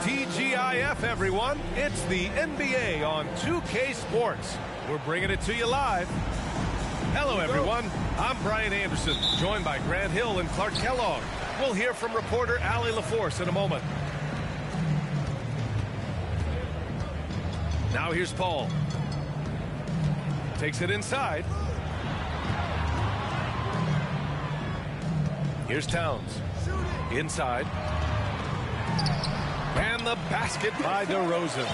TGIF, everyone. It's the NBA on 2K Sports. We're bringing it to you live. Hello, everyone. I'm Brian Anderson, joined by Grant Hill and Clark Kellogg. We'll hear from reporter Allie LaForce in a moment. Now here's Paul. Takes it inside. Here's Towns. Inside. And the basket by DeRozan.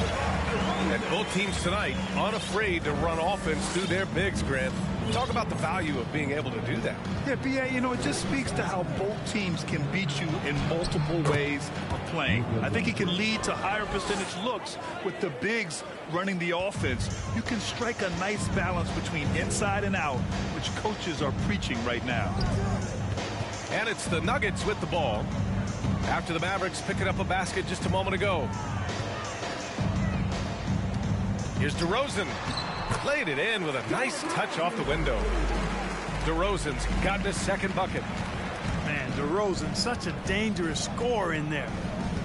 And both teams tonight unafraid to run offense through their bigs, Grant. Talk about the value of being able to do that. Yeah, B.A., you know, it just speaks to how both teams can beat you in multiple ways of playing. I think it can lead to higher percentage looks with the bigs running the offense. You can strike a nice balance between inside and out, which coaches are preaching right now. And it's the Nuggets with the ball, after the Mavericks picking up a basket just a moment ago. Here's DeRozan. Laid it in with a nice touch off the window. DeRozan's gotten his second bucket. Man, DeRozan, such a dangerous scorer in there.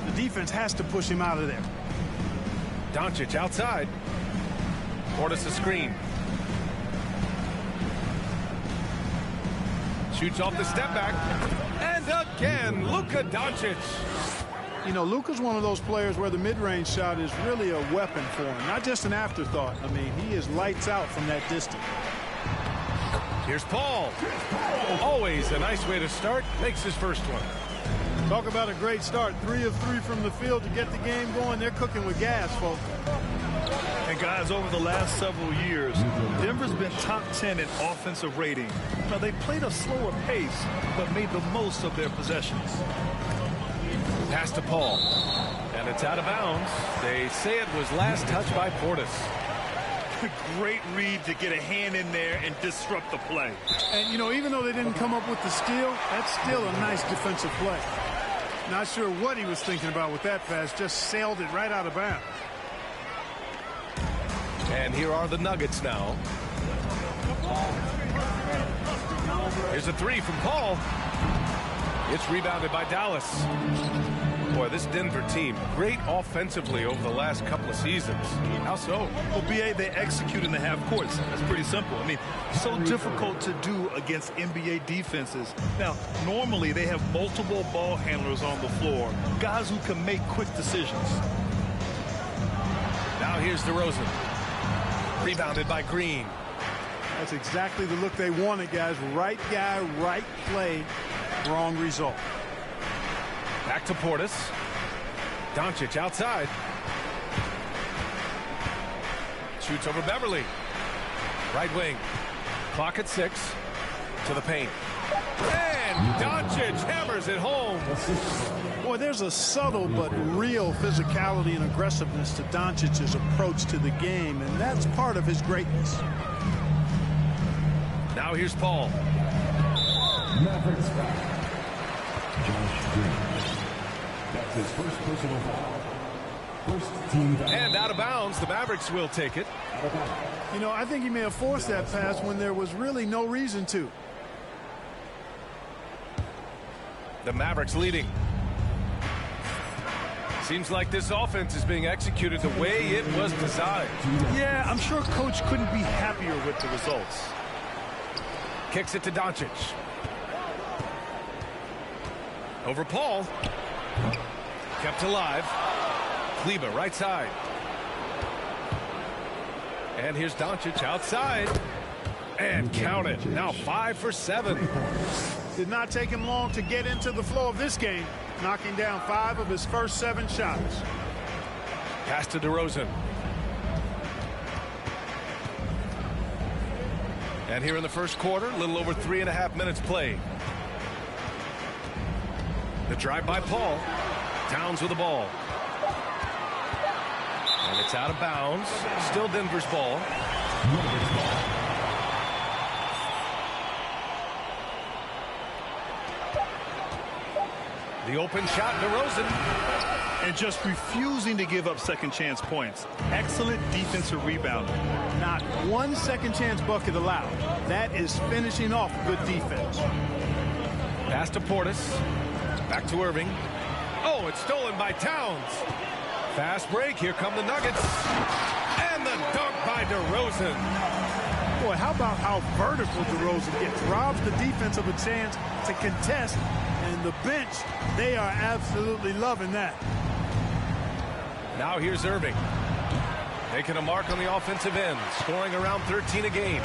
The defense has to push him out of there. Doncic outside. Portis a screen. Shoots off the step back. And again, Luka Doncic. You know, Luka's one of those players where the mid-range shot is really a weapon for him, not just an afterthought. I mean, he is lights out from that distance. Here's Paul. Always a nice way to start. Makes his first one. Talk about a great start. 3 of 3 from the field to get the game going. They're cooking with gas, folks. And guys, over the last several years, Denver's been top 10 in offensive rating. Now, they played a slower pace, but made the most of their possessions. Pass to Paul. And it's out of bounds. They say it was last touched by Portis. Great read to get a hand in there and disrupt the play. And, you know, even though they didn't come up with the steal, that's still a nice defensive play. Not sure what he was thinking about with that pass. Just sailed it right out of bounds. And here are the Nuggets now. Here's a three from Paul. It's rebounded by Dallas. Boy, this Denver team, great offensively over the last couple of seasons. How so? Well, B.A., they execute in the half courts. That's pretty simple. I mean, so difficult to do against NBA defenses. Now, normally they have multiple ball handlers on the floor, guys who can make quick decisions. Now here's DeRozan. Rebounded by Green. That's exactly the look they wanted, guys. Right guy, right play, wrong result. Back to Portis. Doncic outside. Shoots over Beverly. Right wing. Clock at 6. To the paint. And Doncic hammers it home. Boy, there's a subtle but real physicality and aggressiveness to Doncic's approach to the game, and that's part of his greatness. Now here's Paul. Mavericks foul. Josh Green. That's his first personal foul. First team foul. And out of bounds, the Mavericks will take it. You know, I think he may have forced that pass when there was really no reason to. The Mavericks leading. Seems like this offense is being executed the way it was designed. Yeah, I'm sure Coach couldn't be happier with the results. Kicks it to Doncic. Over Paul. Kept alive. Kleber right side. And here's Doncic outside. And count it. Now 5 for 7. Did not take him long to get into the flow of this game, knocking down 5 of his first 7 shots. Pass to DeRozan. And here in the first quarter, a little over 3.5 minutes played. The drive by Paul. Towns with the ball. And it's out of bounds. Still Denver's ball. The open shot, DeRozan. And just refusing to give up second chance points. Excellent defensive rebounding. Not one second chance bucket allowed. That is finishing off good defense. Pass to Portis. Back to Irving. Oh, it's stolen by Towns. Fast break. Here come the Nuggets. And the dunk by DeRozan. Boy, how about how vertical DeRozan gets? Robs the defense of a chance to contest. And the bench, they are absolutely loving that. Now here's Irving. Making a mark on the offensive end. Scoring around 13 a game.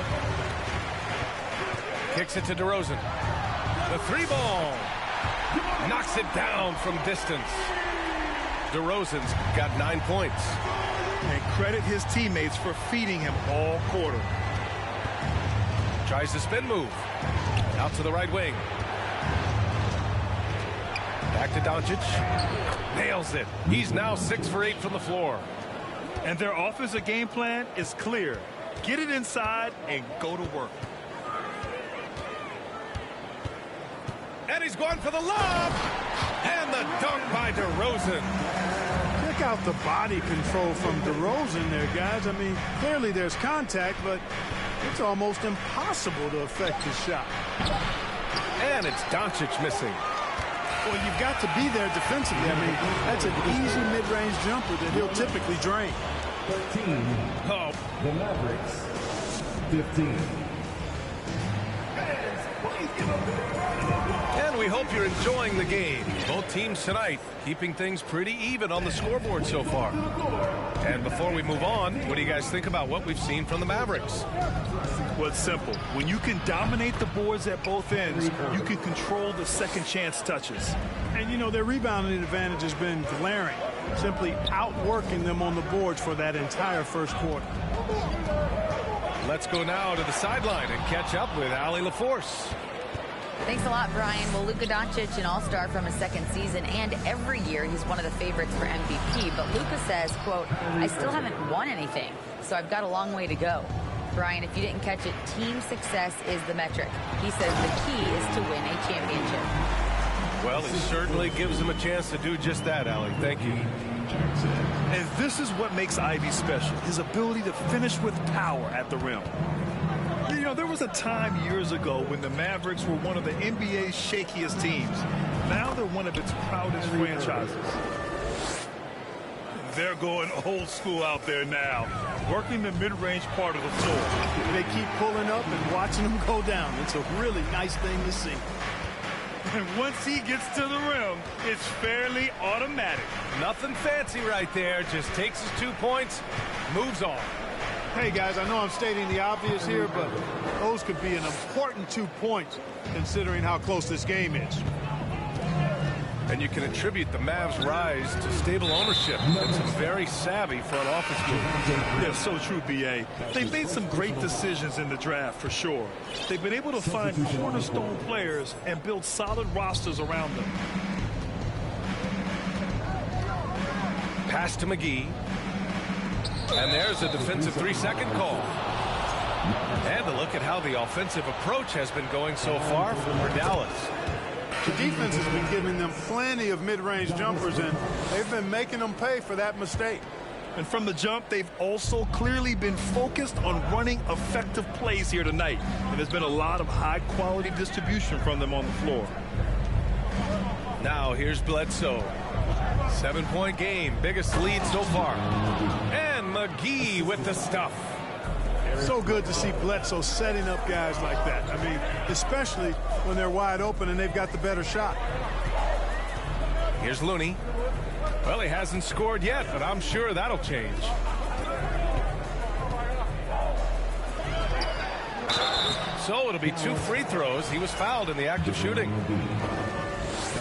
Kicks it to DeRozan. The 3-ball. Knocks it down from distance. DeRozan's got 9 points. And credit his teammates for feeding him all quarter. Tries the spin move. Out to the right wing. Back to Doncic. Nails it. He's now 6 for 8 from the floor. And their offensive game plan is clear. Get it inside and go to work. And he's going for the lob. And the dunk by DeRozan. Check out the body control from DeRozan there, guys. I mean, clearly there's contact, but it's almost impossible to affect his shot. And it's Doncic missing. Well, you've got to be there defensively. I mean, that's an easy mid-range jumper that he'll typically drain. 13. Oh. The Mavericks. 15. And we hope you're enjoying the game. Both teams tonight keeping things pretty even on the scoreboard so far. And before we move on, what do you guys think about what we've seen from the Mavericks? Well, it's simple. When you can dominate the boards at both ends, you can control the second chance touches. And, you know, their rebounding advantage has been glaring, simply outworking them on the boards for that entire first quarter. Let's go now to the sideline and catch up with Allie LaForce. Thanks a lot, Brian. Well, Luka Doncic, an all-star from his second season, and every year he's one of the favorites for MVP. But Luka says, quote, I still haven't won anything, so I've got a long way to go. Brian, if you didn't catch it, team success is the metric. He says the key is to win a championship. Well, it certainly gives him a chance to do just that, Allie. Thank you. And this is what makes Ivy special, his ability to finish with power at the rim. You know, there was a time years ago when the Mavericks were one of the NBA's shakiest teams. Now they're one of its proudest franchises. They're going old school out there now, working the mid-range part of the floor. They keep pulling up and watching them go down. It's a really nice thing to see. And once he gets to the rim, it's fairly automatic. Nothing fancy right there. Just takes his 2 points, moves on. Hey, guys, I know I'm stating the obvious here, but those could be an important 2 points considering how close this game is. And you can attribute the Mavs' rise to stable ownership and some very savvy front office moves. Yeah, so true, B.A. They've made some great decisions in the draft, for sure. They've been able to find cornerstone players and build solid rosters around them. Pass to McGee. And there's a defensive 3-second call. And a look at how the offensive approach has been going so far for Dallas. The defense has been giving them plenty of mid-range jumpers, and they've been making them pay for that mistake. And from the jump, they've also clearly been focused on running effective plays here tonight. And there's been a lot of high-quality distribution from them on the floor. Now here's Bledsoe. 7-point game, biggest lead so far. And McGee with the stuff. So good to see Bledsoe setting up guys like that. I mean, especially when they're wide open and they've got the better shot. Here's Looney. Well, he hasn't scored yet, but I'm sure that'll change. So So it'll be 2 free throws. He was fouled in the act of shooting.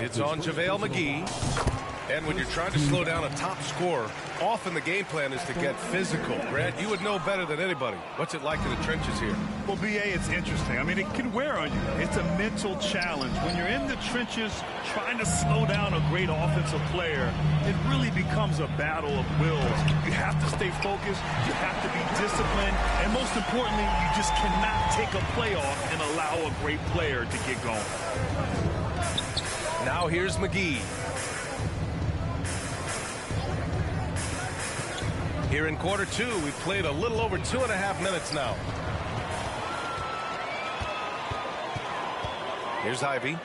It's on JaVale McGee. And when you're trying to slow down a top scorer, often the game plan is to get physical. Grant, you would know better than anybody. What's it like in the trenches here? Well, B.A., it's interesting. I mean, it can wear on you. It's a mental challenge. When you're in the trenches trying to slow down a great offensive player, it really becomes a battle of wills. You have to stay focused. You have to be disciplined. And most importantly, you just cannot take a play off and allow a great player to get going. Now here's McGee. Here in quarter 2, we've played a little over 2.5 minutes now. Here's Ivey.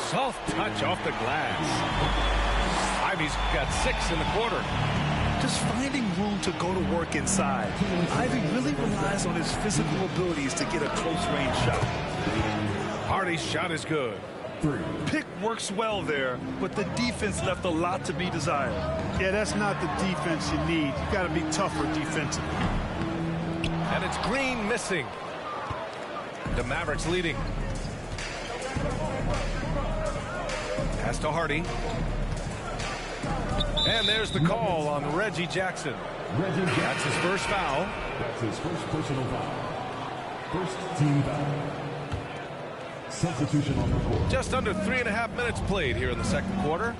Soft touch off the glass. Ivey's got 6 in the quarter. Just finding room to go to work inside. Ivey really relies on his physical abilities to get a close-range shot. Hardy's shot is good. Pick works well there, but the defense left a lot to be desired. Yeah, that's not the defense you need. You got to be tougher defensively. And it's Green missing. The Mavericks leading. Pass to Hardy. And there's the call on Reggie Jackson. That's his first foul. That's his first personal foul. First team foul. Substitution on the court. Just under 3.5 minutes played here in the second quarter.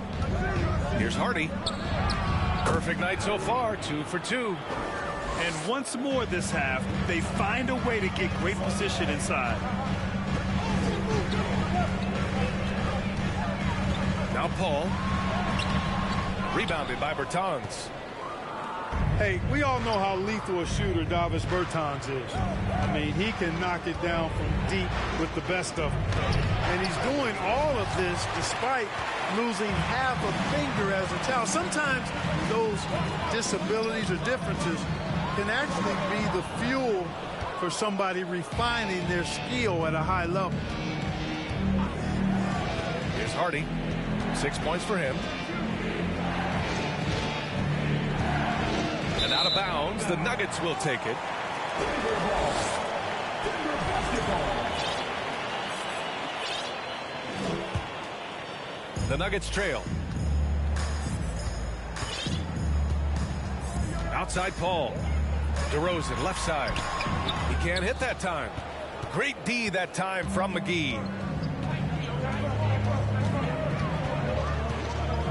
Here's Hardy. Perfect night so far, 2 for 2. And once more this half, they find a way to get great position inside. Now Paul. Rebounded by Bertans. Hey, we all know how lethal a shooter Davis Bertans is. I mean, he can knock it down from deep with the best of them. And he's doing all of this despite losing half a finger as a child. Sometimes those disabilities or differences can actually be the fuel for somebody refining their skill at a high level. Here's Hardy. 6 points for him. And out of bounds, the Nuggets will take it. The Nuggets trail. Outside Paul. DeRozan, left side. He can't hit that time. Great D that time from McGee.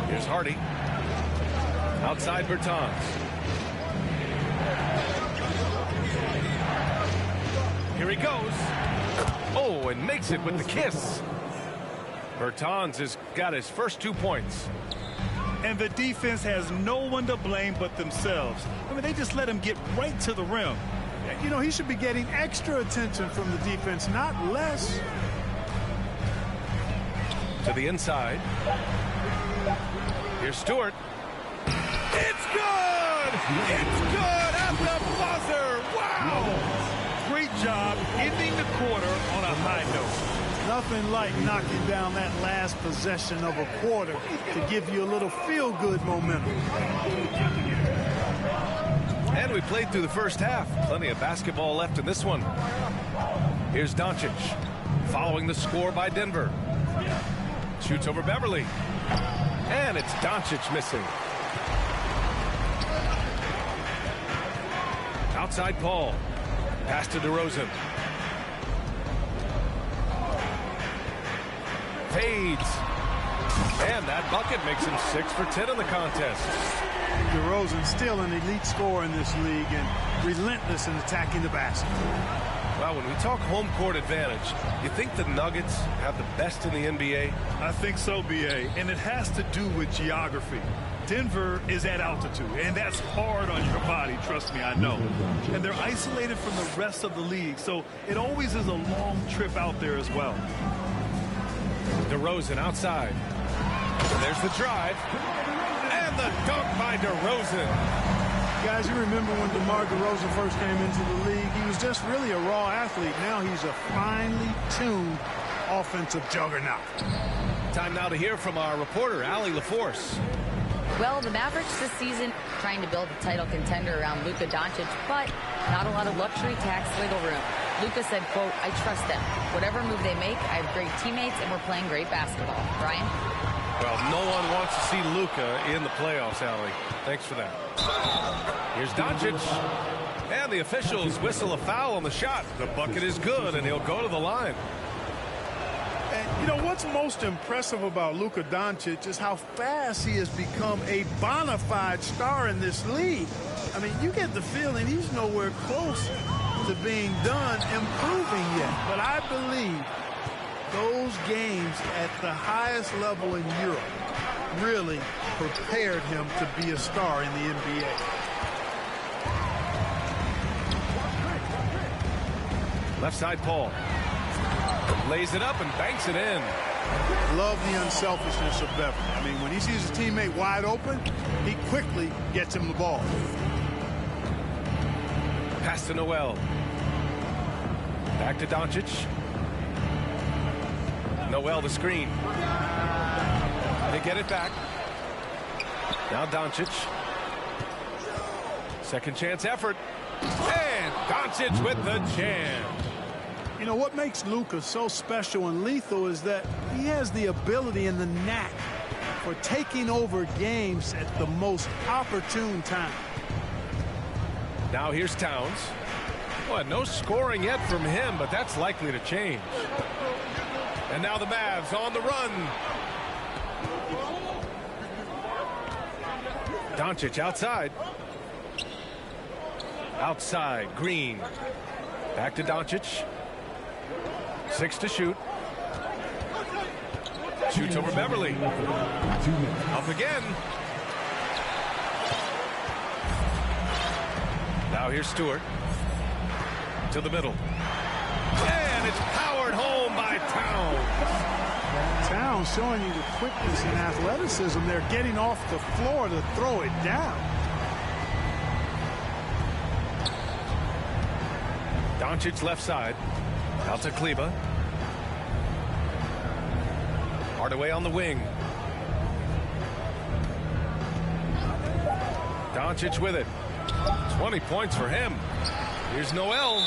Here's Hardy. Outside Bertans. Here he goes. Oh, and makes it with the kiss. Bertans has got his first 2 points. And the defense has no one to blame but themselves. I mean, they just let him get right to the rim. You know, he should be getting extra attention from the defense, not less. To the inside. Here's Stewart. It's good! It's good at the buzzer! Wow! Great job ending the quarter on a high note. Nothing like knocking down that last possession of a quarter to give you a little feel-good momentum. And we played through the first half. Plenty of basketball left in this one. Here's Doncic, following the score by Denver. Shoots over Beverly. And it's Doncic missing. Outside Paul. Pass to DeRozan. Fades. And that bucket makes him 6 for 10 in the contest. DeRozan still an elite scorer in this league and relentless in attacking the basket. Well, when we talk home court advantage, you think the Nuggets have the best in the NBA? I think so, B.A., and it has to do with geography. Denver is at altitude, and that's hard on your body, trust me, I know. And they're isolated from the rest of the league, so it always is a long trip out there as well. DeRozan outside. There's the drive. And the dunk by DeRozan. Guys, you remember when DeMar DeRozan first came into the league? He was just really a raw athlete. Now he's a finely tuned offensive juggernaut. Time now to hear from our reporter, Allie LaForce. Well, the Mavericks this season trying to build a title contender around Luka Doncic, but not a lot of luxury tax wiggle room. Luka said, quote, I trust them. Whatever move they make, I have great teammates and we're playing great basketball. Brian? Well, no one wants to see Luka in the playoffs, Allie. Thanks for that. Here's Doncic. And the officials whistle a foul on the shot. The bucket is good, and he'll go to the line. And, you know, what's most impressive about Luka Doncic is how fast he has become a bona fide star in this league. I mean, you get the feeling he's nowhere close to being done improving yet. But I believe those games at the highest level in Europe really prepared him to be a star in the NBA. Left side, Paul. Lays it up and banks it in. Love the unselfishness of Beverly. I mean, when he sees his teammate wide open, he quickly gets him the ball. Pass to Noel. Back to Doncic. Noel the screen. They get it back. Now Doncic. Second chance effort. And Doncic with the jam. You know, what makes Luka so special and lethal is that he has the ability and the knack for taking over games at the most opportune time. Now here's Towns. Well, no scoring yet from him, but that's likely to change. And now the Mavs on the run. Doncic outside. Outside, Green. Back to Doncic. 6 to shoot. Shoots over Beverly. Up again. Now here's Stewart. To the middle. And it's powered home by Towns. Towns showing you the quickness and athleticism. They're getting off the floor to throw it down. Doncic left side. Out to Kleber. Hardaway on the wing. Doncic with it. 20 points for him. Here's Noel.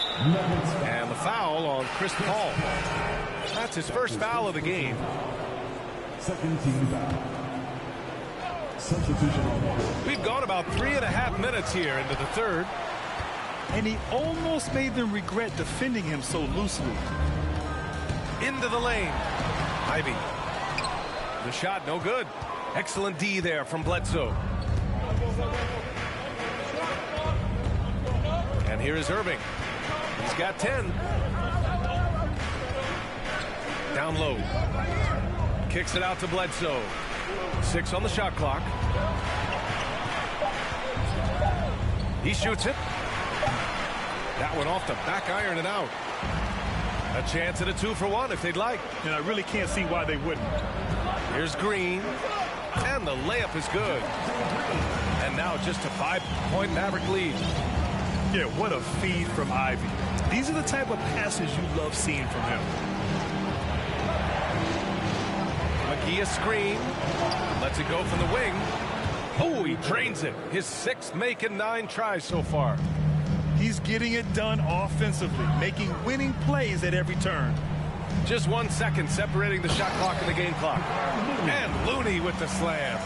And the foul on Chris Paul. That's his first foul of the game. Second team foul. Substitution on the floor. We've gone about 3.5 minutes here into the third. And he almost made them regret defending him so loosely. Into the lane. Ivy. The shot no good. Excellent D there from Bledsoe. And here is Irving. He's got 10. Down low. Kicks it out to Bledsoe. 6 on the shot clock. He shoots it. That one off the back iron and out. A chance at a 2-for-1 if they'd like. And I really can't see why they wouldn't. Here's Green. And the layup is good. And now just a 5-point Maverick lead. Yeah, what a feed from Ivy. These are the type of passes you love seeing from him. McGee a screen. Lets it go from the wing. Oh, he drains it. His 6th make in 9 tries so far. He's getting it done offensively, making winning plays at every turn. Just 1 second separating the shot clock and the game clock. And Looney with the slam.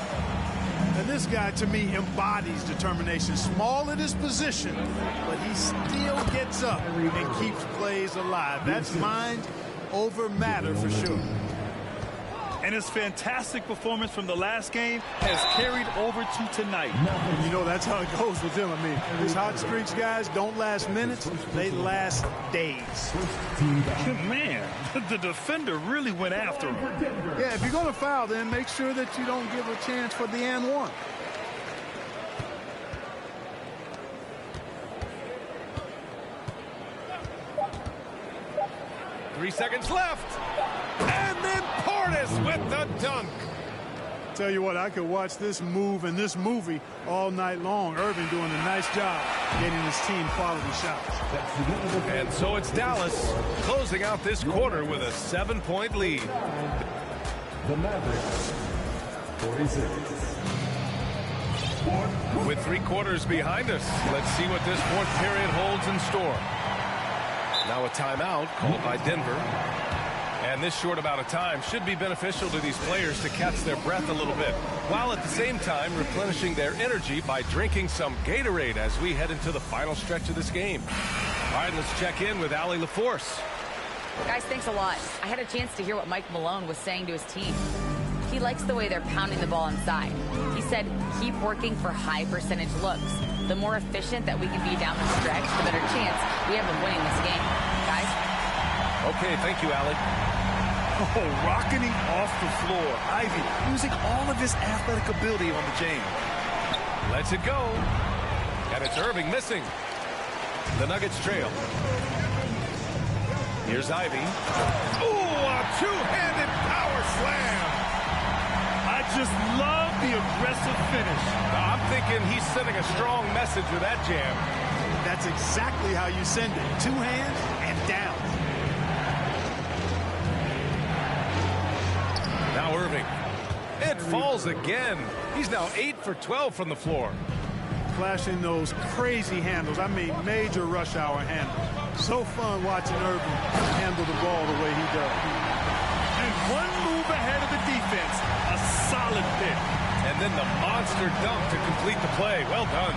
And this guy, to me, embodies determination. Small at his position, but he still gets up and keeps plays alive. That's mind over matter for sure. And his fantastic performance from the last game has carried over to tonight. And you know, that's how it goes with him. I mean, these hot streaks, guys, don't last minutes. They last days. Man, the defender really went after him. Yeah, if you're going to foul, then make sure that you don't give a chance for the and one. Three seconds left. And then Portis with the dunk. Tell you what, I could watch this move and this movie all night long. Irving doing a nice job getting his team quality shots. And so it's Dallas closing out this quarter with a 7-point lead. The Mavericks, 46. With 3 quarters behind us, let's see what this 4th period holds in store. Now a timeout called by Denver. And this short amount of time should be beneficial to these players to catch their breath a little bit, while at the same time replenishing their energy by drinking some Gatorade as we head into the final stretch of this game. All right, let's check in with Allie LaForce. Guys, thanks a lot. I had a chance to hear what Mike Malone was saying to his team. He likes the way they're pounding the ball inside. He said, keep working for high percentage looks. The more efficient that we can be down the stretch, the better chance we have of winning this game. Guys? Okay, thank you, Allie. Oh, rocketing off the floor. Ivey using all of his athletic ability on the jam. Lets it go. And it's Irving missing. The Nuggets trail. Here's Ivey. Ooh, a two-handed power slam. I just love the aggressive finish. I'm thinking he's sending a strong message with that jam. That's exactly how you send it. 2 hands and down. Now Irving. It falls again. He's now 8 for 12 from the floor. Flashing those crazy handles. I mean, major rush hour handles. So fun watching Irving handle the ball the way he does. And one move ahead of the defense. A solid pick. And then the monster dunk to complete the play. Well done.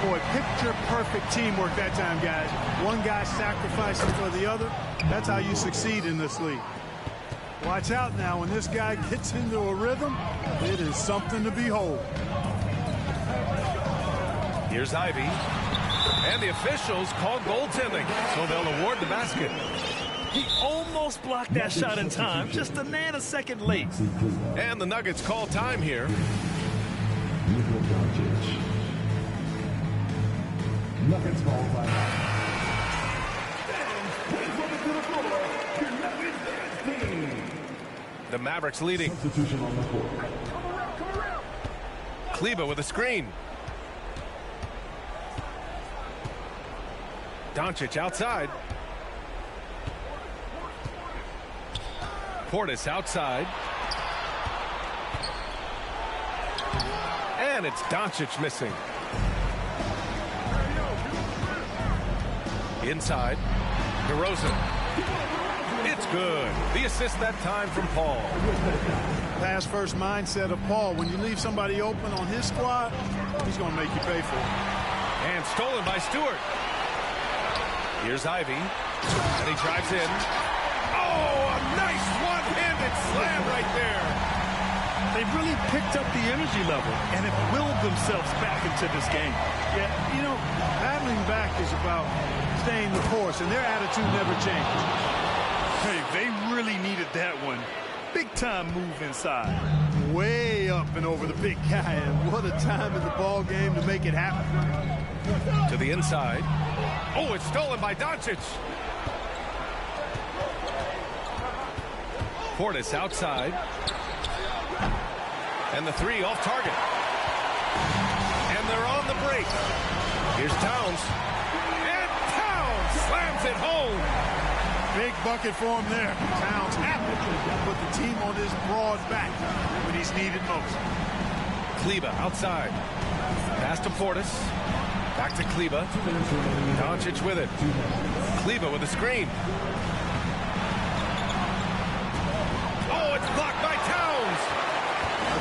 Boy, picture-perfect teamwork that time, guys. One guy sacrificing for the other. That's how you succeed in this league. Watch out now. When this guy gets into a rhythm, it is something to behold. Here's Ivey. And the officials call goaltending, so they'll award the basket. He almost blocked that shot in time, just a nanosecond late. And the Nuggets call time here. Nuggets ball time. The Mavericks leading. Substitution on the court. Kleber with a screen. Doncic outside. Portis outside. And it's Doncic missing. Inside. DeRozan. It's good. The assist that time from Paul. Pass-first mindset of Paul. When you leave somebody open on his squad, he's going to make you pay for it. And stolen by Stewart. Here's Ivey. And he drives in. Oh, a nice one-handed slam right there. They've really picked up the energy level and have willed themselves back into this game. Yeah, you know, battling back is about staying the course, and their attitude never changed. Hey, they really needed that one. Big-time move inside. Way up and over the big guy, and what a time in the ball game to make it happen. To the inside. Oh, it's stolen by Doncic. Portis outside. And the three off target. And they're on the break. Here's Towns. And Towns slams it home. Big bucket for him there. Towns happy to put the team on his broad back when he's needed most. Kleber outside. Pass to Portis. Back to Kleber. Doncic with it. Kleber with a screen. Oh, it's blocked by Towns.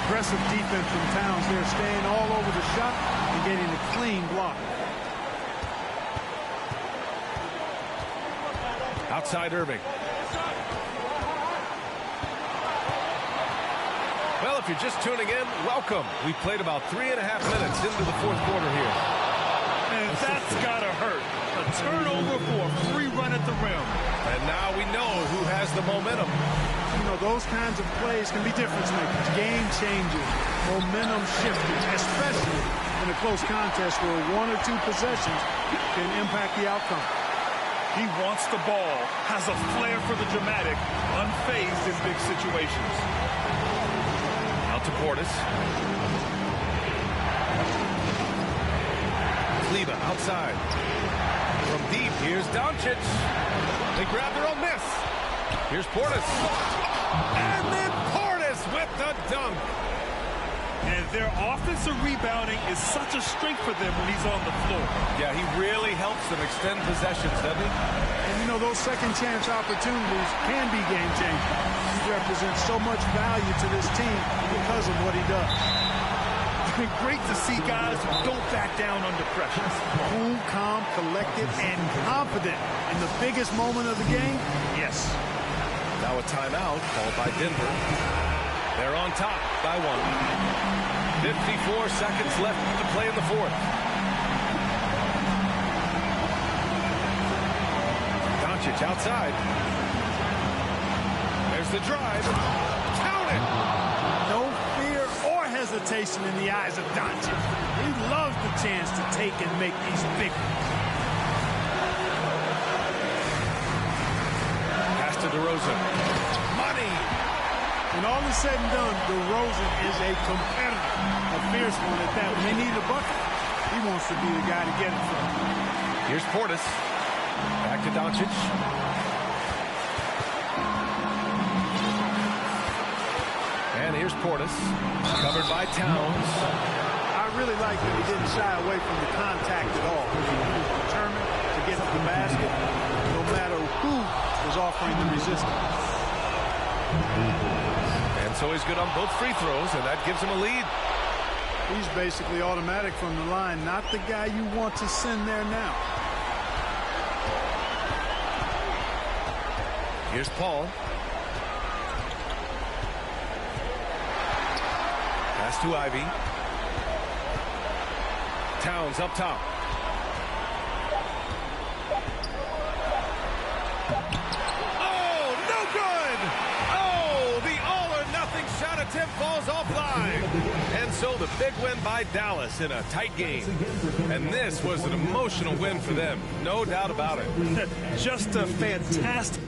Aggressive defense from Towns there, staying all over the shot and getting a clean block. Outside Irving. Well, if you're just tuning in, welcome. We played about 3.5 minutes into the fourth quarter here. And that's gotta hurt. A turnover for a free run at the rim. And now we know who has the momentum. You know, those kinds of plays can be difference makers, game changers, momentum shifters, especially in a close contest where 1 or 2 possessions can impact the outcome. He wants the ball, has a flair for the dramatic, unfazed in big situations. Out to Portis. Kleber outside. From deep, here's Doncic. They grab their own miss. Here's Portis. And then Portis with the dunk. And their offensive rebounding is such a strength for them when he's on the floor. Yeah, he really helps them extend possessions, doesn't he? And, you know, those second chance opportunities can be game changing. He represents so much value to this team because of what he does. Great to see guys who don't back down under pressure. Cool, calm, collected, and confident in the biggest moment of the game. Yes. Now a timeout called by Denver. They're on top by 1. 54 seconds left to play in the fourth. Doncic outside. There's the drive. Count it! No fear or hesitation in the eyes of Doncic. He loves the chance to take and make these big ones. Pass to DeRozan. Money! When all is said and done, DeRozan is a competitor, a fierce one at that. When they need a bucket, he wants to be the guy to get it from. Here's Portis. Back to Doncic. And here's Portis. Covered by Towns. I really like that he didn't shy away from the contact at all. He was determined to get to the basket, no matter who was offering the resistance. And so he's good on both free throws, and that gives him a lead. He's basically automatic from the line, not the guy you want to send there now. Here's Paul. Pass to Ivy. Towns up top. Oh, no good! Oh, the all-or-nothing shot attempt falls offline. And so the big win by Dallas in a tight game. And this was an emotional win for them, no doubt about it. Just a fantastic